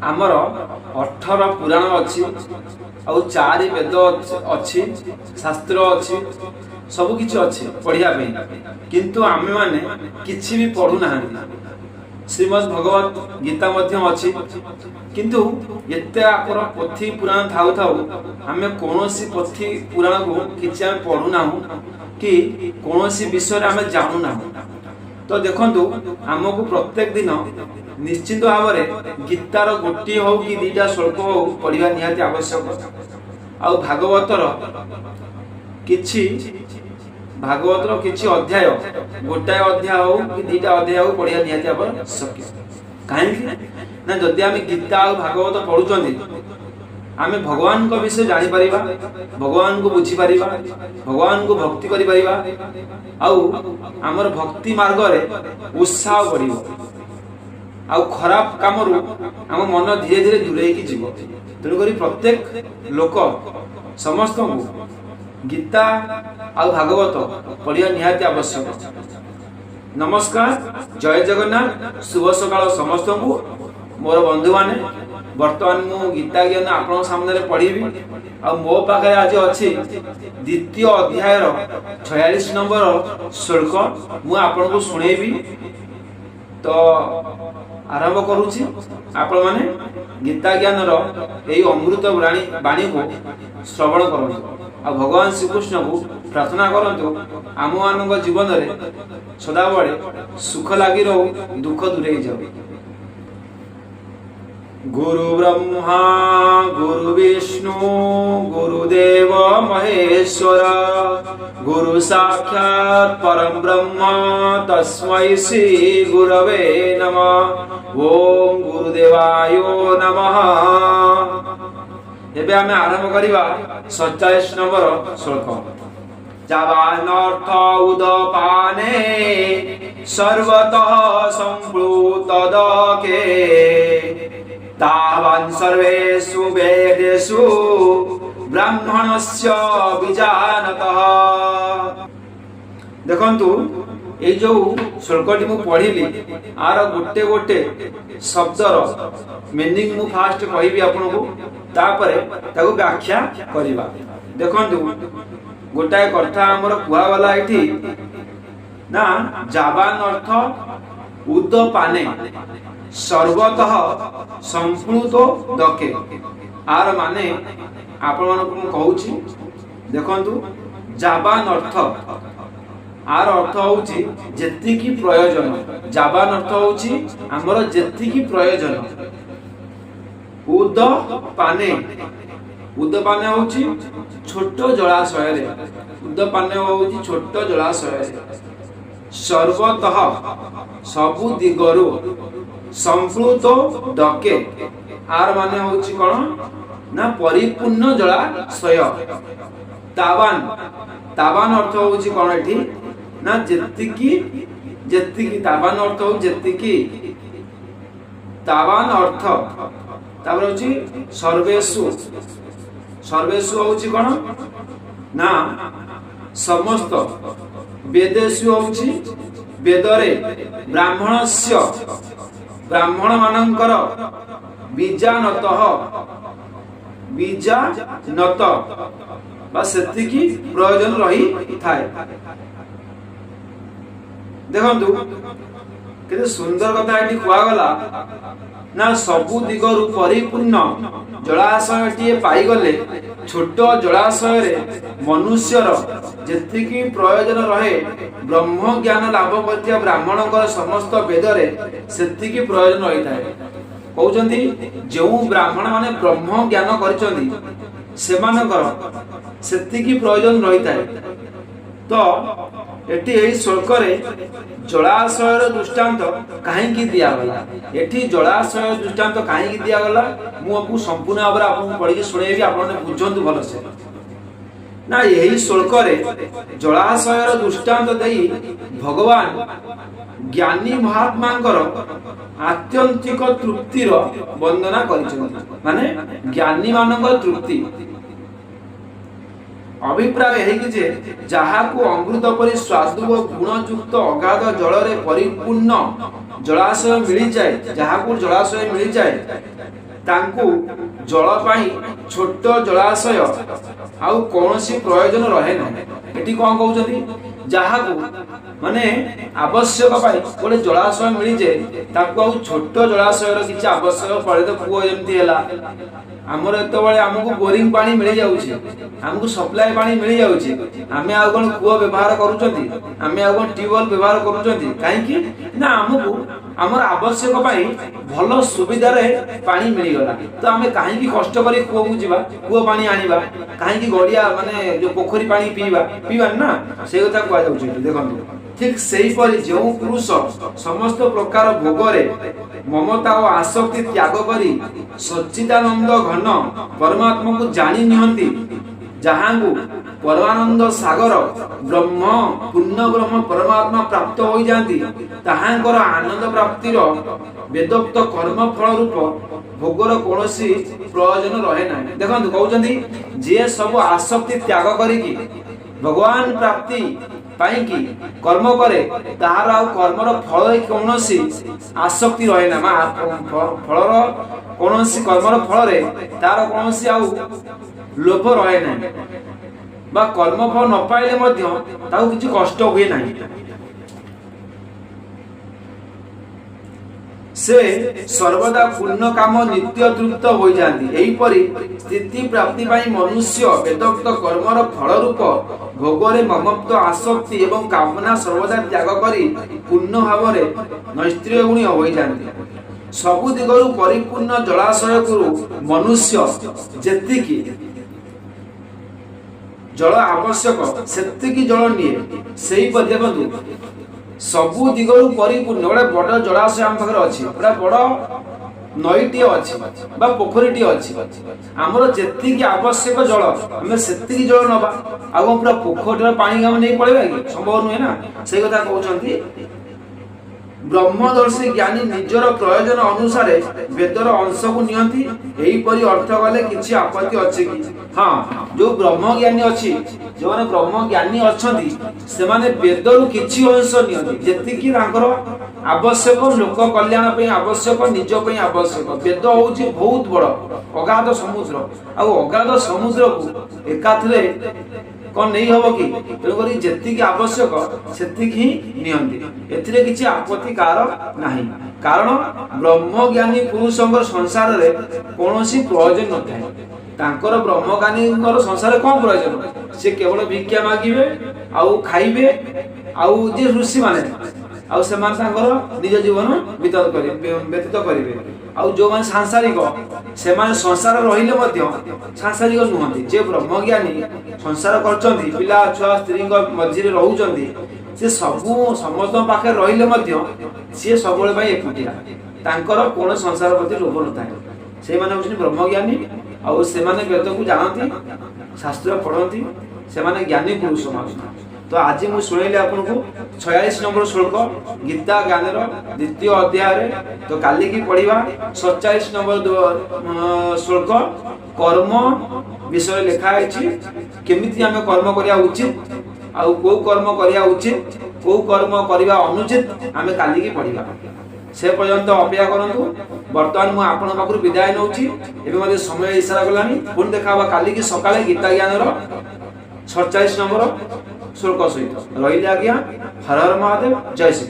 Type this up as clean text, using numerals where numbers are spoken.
आमर 18 पुराण अच्छी आउ 4 वेद अच्छी शास्त्र अच्छी सब किछि अच्छी पढ़िया किंतु आमे माने किछि भी पढ़ु ना। श्रीमद् भगवत गीता मध्यम अच्छी किंतु एते आपर पोथी पुराण थाउ थाउ आमे कोनोसी पोथी पुराण को किछि आमे पढ़ु ना कि कोनोसी विषय आमे जानु ना। तो देखंतु हमको प्रत्येक दिन निश्चित भाव में गीतार गोटी हो कि दुटा श्लोक हो पढ़ा निहाती आवश्यक। आ भागवतर किछि अध्याय गोटाए अध्याय हो कि दुटा अध्याय हो पढ़ा निहाती आवश्यक। कहीं ना जदि आम गीता और भागवत पढ़ुचंदी आमे भगवान को विषय जानी परिबा, भगवान को बुझी परिबा, भगवान को भक्ति करि परिबा आउ हमर भक्ति मार्ग रे उत्साह बढ़िबो आउ खराब काम रु हम मन धीरे धीरे दूरे की जीवो। तेणु करी प्रत्येक लोक समस्त को गीता आउ भागवत पढ़िया निहाती आवश्यक। नमस्कार, जय जगन्नाथ, शुभ सकाळ समस्त को। मोर बंधु माने वर्तमान मु गीता ज्ञान आपण सामने पढ़ी आ मो पाखे आज अच्छी द्वितीय अध्याय 46 नंबर श्लोक मु आपण को सुनेबी। तो आरंभ करूची, आपण माने गीता ज्ञान यही अमृत वाणी को श्रवण करंतु आ भगवान श्री कृष्ण को प्रार्थना करंतु आम मान जीवन में सदाबले सुख लगी रहू, दुख दूरे जाऊ। गुरु ब्रह्मा गुरु विष्णु गुरुदेव महेश्वर गुरु साक्षात् परम ब्रह्म तस्मै श्री गुरवे नमः। ओम गुरुदेवाय नमः। एबे आमे आरंभ करिबा 47 नंबर श्लोक। जावानर्थ उदपाने सर्वतः संप्लुतदके तावान् सर्वेषु वेदेषु ब्राह्मणस्य विजानतः। देखंतु ए जो श्लोकटी मु पढ़िली आर गोटे गोटे शब्दर मीनिंग मु फास्ट कहबी आपन को, तापरे ताको व्याख्या करिबा। देखंतु गोटाए कथा हमर कुआ वाला एठी ना जावान अर्थ उदपाने सर्वतः संप्लुत दके। आर माने आपण मन को कहूची, देखंतु जावान अर्थ आर अर्थ होची जेतिकी प्रयोजन। जावान अर्थ होची हमर जेतिकी प्रयोजन। उद पाने, उद पाने होची छोट जलाशय रे, उद पाने होची छोट जलाशय रे। सर्वतः सबु दिगरु संप्लुत दके, आर माने होची कोन ना परिपूर्ण जलाशय। तावान, तावान अर्थ होची कोन एठी ना जेतिकी, जेतिकी तावान अर्थ हो जेतिकी। तावान अर्थ तापर होची सर्वेषु, सर्वेषु होची कोन ना समस्त। वेदेषु होची वेदरे ब्राह्मणस्य, ब्राह्मण मानकर बीजानतः, बीजानत बा सेतिकी प्रयोजन रही थाए। देखंतु केते सुंदर कथा एठी कुआ गला ना सबु दिगरु परिपूर्ण जलाशयटी पाई गले। छोट जलाशय रे मनुष्यर जेतिकी प्रयोजन रहे, ब्रह्म ज्ञान लाभ करथिया ब्राह्मणकर समस्त वेदरे सेतिकी प्रयोजन रही थाए। कहउचंदी जो ब्राह्मण माने ब्रह्म ज्ञान करिसंदी सेमानकर सेतिकी प्रयोजन रही थाए। तो एठी एही श्लोक रे जलाशयर दृष्टांत काहेकि दिया गला, एठी जलाशय दृष्टांत काहेकि दिया गला मु आपु संपूर्ण भाबरे आपन पढि के सुनेबी, आपन बुझंतु भलो से ना। एही श्लोक रे जलाशयर दृष्टांत देई भगवान ज्ञानी महात्मांकर आत्यंतिक तृप्तिर वंदना करिसंती। माने ज्ञानी मानकर तृप्ति अभिप्राय है कि जहाँ को अमृत परि स्वादु व गुणयुक्त अगाध जल रे परिपूर्ण जलाशय मिल जाए, जहाँ को जलाशय मिल जाए तांकु जल पाई छोट जलाशय आउ कौनसी प्रयोजन रहे ना। एटी कौन कहउछथि जहाँ को माने आवश्यक पाई गोटे जलाशय मिली जे ताकू आउ छोट जलाशय किसी आवश्यक पड़े तो कूଅ जमती है आमर एतबे आमको बोरिंग पानी मिल जाउछि आमको सप्लाई पानी मिल जाउछि आमे आ कोन कूଅ व्यवहार करूछंती आमे आ कोन ट्यूबवेल व्यवहार करूछंती काहे कि ना आमको आमर आवश्यक पाई भलो सुविधा रे पानी मिल गला तो आमे काहे कि कष्ट करी कूଅ को जिबा कूଅ पानी आनिबा काहे कि गड़िया माने जो पोखरी पानी पीबा ना से कथा कहआ जाउछि देखंतु ठीक सही परि जो पुरुष समस्त प्रकार भोगरे ममता और आसक्ति त्याग करी सच्चिदानंद घन परमात्मा को जानी निहंती जहाँ को परमानंद सागर ब्रह्म पूर्ण ब्रह्म परमात्मा प्राप्त हो जाती ताहांकर आनंद प्राप्तिर वेदोक्त कर्म फल रूप भोगर कौनसी प्रयोजन रहे ना। देखंतु कहउछंती जे सब आसक्ति त्याग करिकी भगवान प्राप्ति पाई की कर्म करे ताहार आ कर्मर फल कौनसी आसक्ति रहे ना फलर कौनसी कर्मर फल रे तार कौनसी आ लोभ रहे ना बा कर्म फल न पाइले मध्य ताऊ किछि कष्ट हुए नाही से सर्वदा पूर्ण काम नित्य तृप्त हो जाती। एही परि स्थिति प्राप्ति पाई मनुष्य वेदोक्त कर्मर फल रूप भोगरे ममत्व आसक्ति एवं कामना सर्वदा त्याग करी पूर्ण भावरे नैष्ठिर्य गुणी हो जाती। सबु दिगरु परिपूर्ण जलाशय गुरु मनुष्य जेतिकी जल आवश्यक सेतिकी जल निये सेही पर देखंतु सबु दिगरु परिपूर्ण गोटे बड़ जलाशय आम पाखरे अछि गोटे बड़ नईटी अछि बा पोखरीटी अछि हमर जेतिकी आवश्यक जल हमें सेतिकी जल नबा आ पूरा पोखरीर पानी हम नहीं पळेबा कि संभव नुहे ना। से कथा कहउछंती ब्रह्मदर्शी ज्ञानी निजर प्रयोजन अनुसार वेदर अंश को नियंती एही परि अर्थ गले किछि आपत्ति अछि कि हां जो ब्रह्म ज्ञानी अछि जो माने ब्रह्म ज्ञानी अछंती से माने वेदरु किछि अंश नियंती जेति कि तांकर आवश्यक लोक कल्याण पे आवश्यक निज पे आवश्यक वेद होउछि बहुत बड़ अगाध समुद्र आ अगाध समुद्र को एकाथरे कौन नहीं हबो कि तेणुकरी जेतिकी आवश्यक सेतिकी ही नियंती एथिरे किछि आपत्ति कार नाही कारण ब्रह्मज्ञानी पुरुषंकर संसार रे कोनोसी प्रयोजन नथाय तांकर ब्रह्मज्ञानींकर संसार कोन प्रयोजन से केवल भिक्षा मागिबे आउ खाइबे आउ जे ऋषि माने आउ समान तांकर निज जीवन व्यतीत करिवे आउ जो मान सांसारिक से मान संसार रहिले मध्य सांसारिक नुहंती जे ब्रह्मज्ञानी संसार करचंती पिला छुआ स्त्री मझी रे रहउचंती से सबु समस्त पाखे रहिले मध्य से सबले भाई एकुटिया तांकर कोन संसार प्रति लोभ नथाय से माने होछन ब्रह्मज्ञानी आउ से माने वेद को जानती शास्त्र पढ़ंती से माने ज्ञानी पुरुष माने। तो आज मु सुनैले आपन को 46 नंबर श्लोक गीता ज्ञानर द्वितीय अध्याय रे तो काली की पढ़िबा 47 नंबर श्लोक कर्म विषय लिखा है केमिति हमें कर्म करिया उचित आउ को कर्म करिया उचित को कर्म करिया अनुचित हमें काली की पढ़िबा से पर्यंत अपेक्षा करंतु। वर्तमान मु आपन पाखरु विदाय नउची एबे मध्ये समय इशारा गलानी पुन देखाबा काली की सकाळे गीता ज्ञानर 47 नंबर श्लोक सहित रही आज्ञा। हर हर महादेव जय श्री।